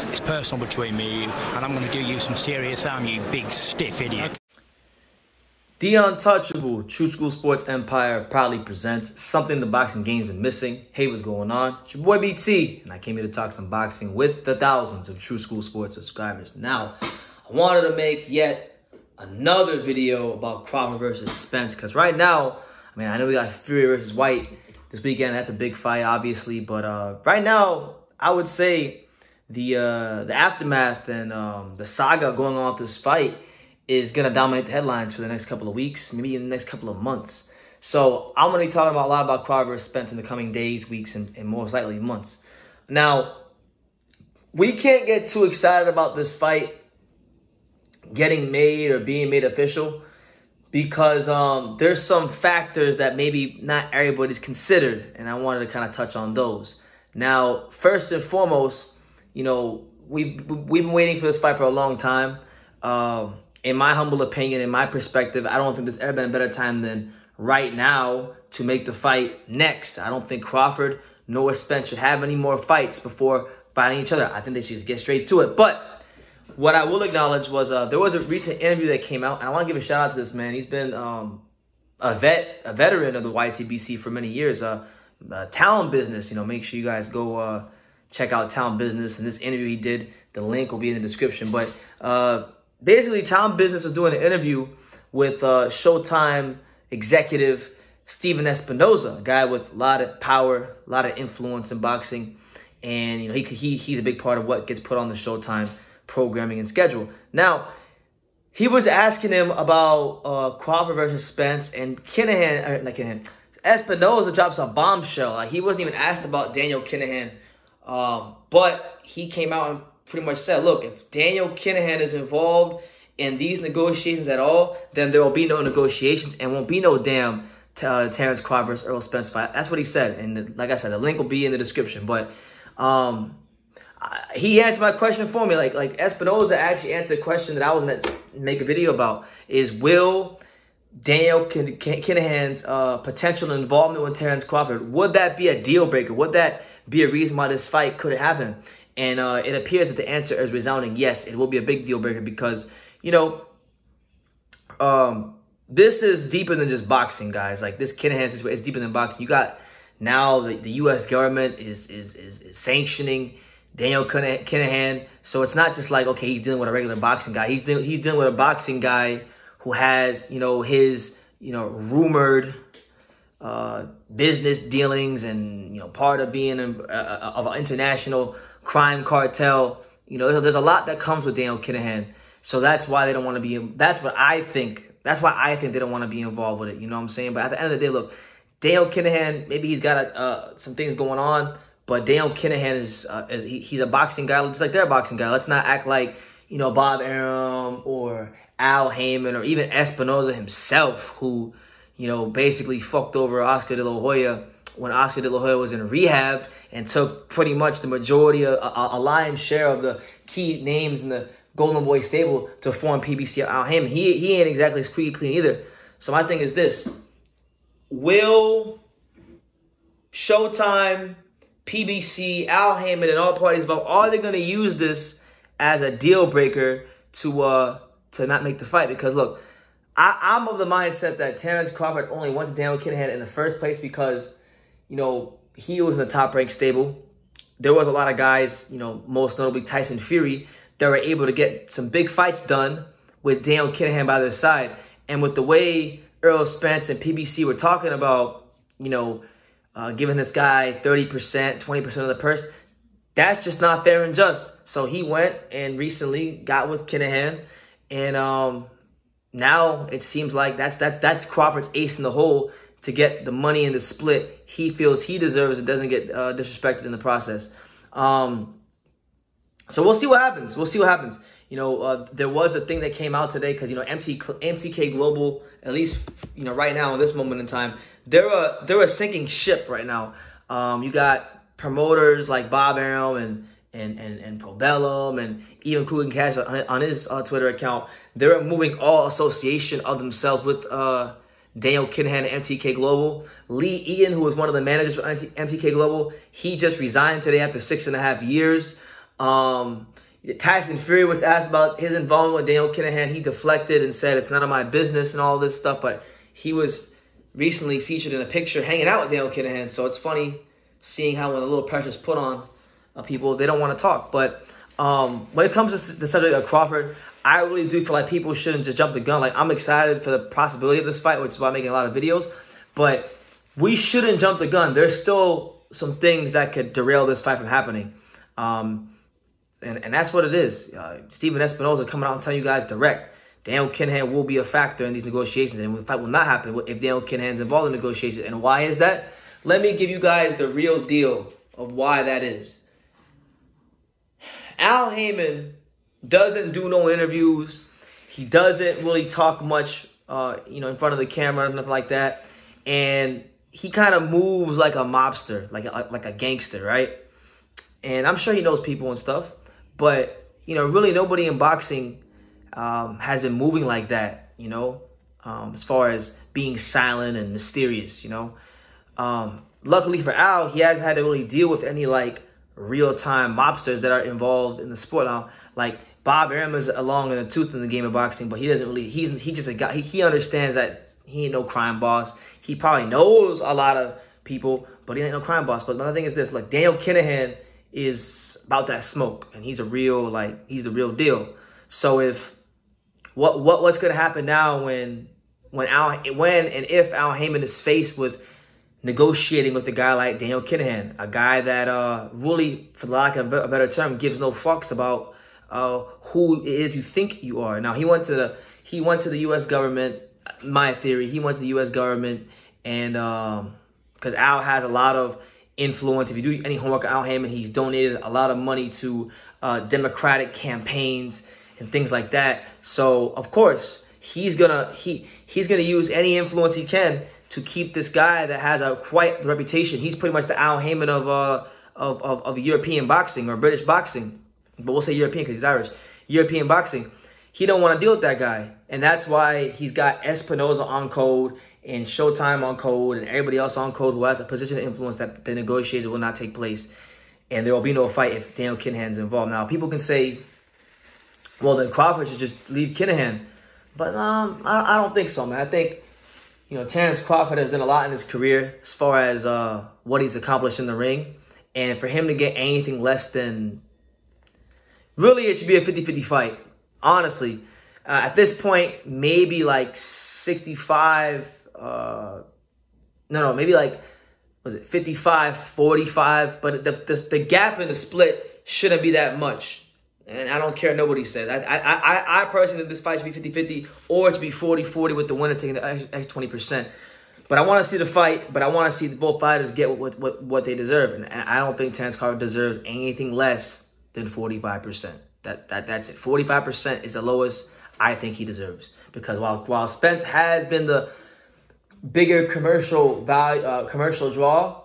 It's personal between me and you, and I'm going to do you some serious harm, you big stiff idiot. The Untouchable True School Sports Empire proudly presents something the boxing game's been missing. Hey, what's going on? It's your boy BT, and I came here to talk some boxing with the thousands of True School Sports subscribers. Now, I wanted to make yet another video about Crawford versus Spence, because right now, I mean, I know we got Fury versus White this weekend. That's a big fight, obviously, but right now, I would say the aftermath and the saga going on with this fight is going to dominate the headlines for the next couple of weeks, maybe in the next couple of months. So I'm going to be talking a lot about Crawford versus Spence in the coming days, weeks, and most likely months. Now, we can't get too excited about this fight getting made or being made official because there's some factors that maybe not everybody's considered, and I wanted to kind of touch on those. Now, first and foremost, you know, we've been waiting for this fight for a long time. In my humble opinion, in my perspective, I don't think there's ever been a better time than right now to make the fight next. I don't think Crawford nor Spence should have any more fights before fighting each other. I think they should just get straight to it. But what I will acknowledge was there was a recent interview that came out, and I want to give a shout out to this man. He's been a veteran of the YTBC for many years. Talent Business, you know, make sure you guys go check out Talent Business. And this interview he did, the link will be in the description. But basically, Talent Business was doing an interview with Showtime executive Steven Espinoza, a guy with a lot of power, a lot of influence in boxing. And, you know, he's a big part of what gets put on the Showtime programming and schedule. Now, he was asking him about Crawford versus Spence, and Espinoza drops a bombshell. Like, he wasn't even asked about Daniel Kinahan, but he came out and pretty much said, look, if Daniel Kinahan is involved in these negotiations at all, then there will be no negotiations and won't be no damn Terrence Crawford versus Errol Spence fight. That's what he said. And like I said, the link will be in the description. But he answered my question for me. Like Espinoza actually answered the question that I was going to make a video about, is will Daniel Kinahan's potential involvement with Terrence Crawford, would that be a deal breaker? Would that be a reason why this fight could happen? And it appears that the answer is resounding yes. It will be a big deal breaker because, you know, this is deeper than just boxing, guys. Like, this Kinahan situation is deeper than boxing. You got now the U.S. government is sanctioning Daniel Kinahan. So it's not just like, okay, he's dealing with a regular boxing guy. He's dealing with a boxing guy who has, you know, his, you know, rumored business dealings and, you know, part of being of an international crime cartel. You know, there's a lot that comes with Daniel Kinahan. So that's why they don't want to be, that's why I think they don't want to be involved with it. You know what I'm saying? But at the end of the day, look, Daniel Kinahan, maybe he's got some things going on, but Daniel Kinahan he's a boxing guy, just like they're a boxing guy. Let's not act like, you know, Bob Arum or Al Heyman or even Espinoza himself, who, you know, basically fucked over Oscar De La Hoya when Oscar De La Hoya was in rehab and took pretty much the majority, a lion's share of the key names in the Golden Boy stable to form PBC. Al Heyman, he ain't exactly squeaky clean either. So my thing is this: will Showtime, PBC, Al Heyman, and all parties involved, are they going to use this as a deal breaker to not make the fight? Because look, I'm of the mindset that Terrence Crawford only went to Daniel Kinahan in the first place because, you know, he was in the top-ranked stable. There was a lot of guys, you know, most notably Tyson Fury, that were able to get some big fights done with Daniel Kinahan by their side. And with the way Errol Spence and PBC were talking about, you know, giving this guy 30%, 20% of the purse, that's just not fair and just. So he went and recently got with Kinahan, and now it seems like that's Crawford's ace in the hole to get the money in the split he feels he deserves and doesn't get disrespected in the process. So we'll see what happens. We'll see what happens. You know, there was a thing that came out today because, you know, MTK Global, at least, you know, right now in this moment in time, they're a sinking ship right now. You got promoters like Bob Arum and Probellum and even Kugan Cash on his Twitter account. They're removing all association of themselves with Daniel Kinahan and MTK Global. Lee Ian, who was one of the managers for MTK Global, he just resigned today after 6.5 years. Tyson Fury was asked about his involvement with Daniel Kinahan. He deflected and said it's none of my business and all this stuff. But he was recently featured in a picture hanging out with Daniel Kinahan. So it's funny seeing how when a little pressure is put on people, they don't want to talk. But when it comes to the subject of Crawford, I really do feel like people shouldn't just jump the gun. Like, I'm excited for the possibility of this fight, which is why I'm making a lot of videos. But we shouldn't jump the gun. There's still some things that could derail this fight from happening. And that's what it is. Stephen Espinoza coming out and telling you guys direct, Daniel Kinahan will be a factor in these negotiations. And the fight will not happen if Daniel Kinahan's involved in negotiations. And why is that? Let me give you guys the real deal of why that is. Al Haymon doesn't do no interviews. He doesn't really talk much, in front of the camera or nothing like that. And he kind of moves like a mobster, like a gangster, right? And I'm sure he knows people and stuff. But, really nobody in boxing has been moving like that, as far as being silent and mysterious, Luckily for Al, he hasn't had to really deal with any, real-time mobsters that are involved in the sport now. Like, Bob Arum is along in the tooth in the game of boxing, but he doesn't really, he just a guy, he understands that he ain't no crime boss. He probably knows a lot of people, but he ain't no crime boss. But the thing is this, Daniel Kinahan is about that smoke, and he's a real, he's the real deal. So if, what's going to happen now when and if Al Haymon is faced with negotiating with a guy like Daniel Kinahan, a guy that really, for lack of a better term, gives no fucks about who it is you think you are. Now, he went to the U.S. government. My theory, he went to the U.S. government, and because Al has a lot of influence. If you do any homework on Al Haymon, he's donated a lot of money to Democratic campaigns and things like that. So of course he's gonna use any influence he can to keep this guy that has quite the reputation. He's pretty much the Al Haymon of European boxing or British boxing, but we'll say European because he's Irish. European boxing. He don't want to deal with that guy, and that's why he's got Espinoza on code and Showtime on code and everybody else on code who has a position of influence that the negotiations will not take place, and there will be no fight if Daniel Kinahan's involved. Now, people can say, well, then Crawford should just leave Kinahan, but I don't think so, man. I think, Terence Crawford has done a lot in his career as far as what he's accomplished in the ring, and for him to get anything less than, really, it should be a 50-50 fight. Honestly, at this point, maybe 65, maybe was it 55-45, but the gap in the split shouldn't be that much. And I don't care what nobody says. I personally think this fight should be 50-50 or it should be 40-40 with the winner taking the extra 20%. But I want to see the fight, but I want to see both fighters get what they deserve. And I don't think Terence Crawford deserves anything less than 45%. That's it. 45% is the lowest I think he deserves. Because while Spence has been the bigger commercial draw,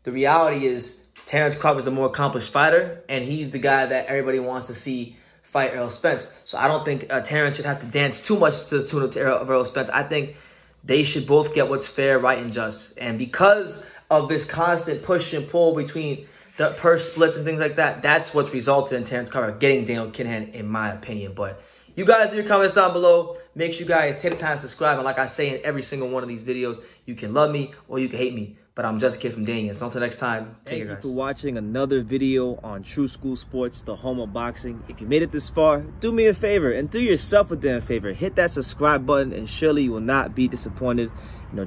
the reality is Terence Crawford is the more accomplished fighter, and he's the guy that everybody wants to see fight Errol Spence. So I don't think Terence should have to dance too much to the tune of Errol Spence. I think they should both get what's fair, right, and just. And because of this constant push and pull between the purse splits and things like that, that's what's resulted in Terence Crawford getting Daniel Kinahan, in my opinion. But you guys, leave your comments down below. Make sure you guys take the time to subscribe. And like I say in every single one of these videos, you can love me or you can hate me. But I'm just a kid from Daniel. So until next time, take care, guys. Thank you for watching another video on True School Sports, the home of boxing. If you made it this far, do me a favor and do yourself a damn favor. Hit that subscribe button and surely you will not be disappointed.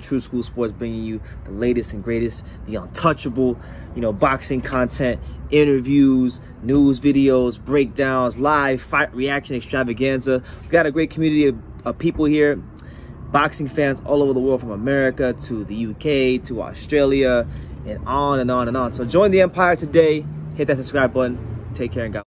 True School Sports bringing you the latest and greatest, the untouchable, boxing content, interviews, news videos, breakdowns, live fight reaction extravaganza. We've got a great community of people here, boxing fans all over the world, from America to the UK to Australia and on and on and on. So join the empire today. Hit that subscribe button. Take care and God.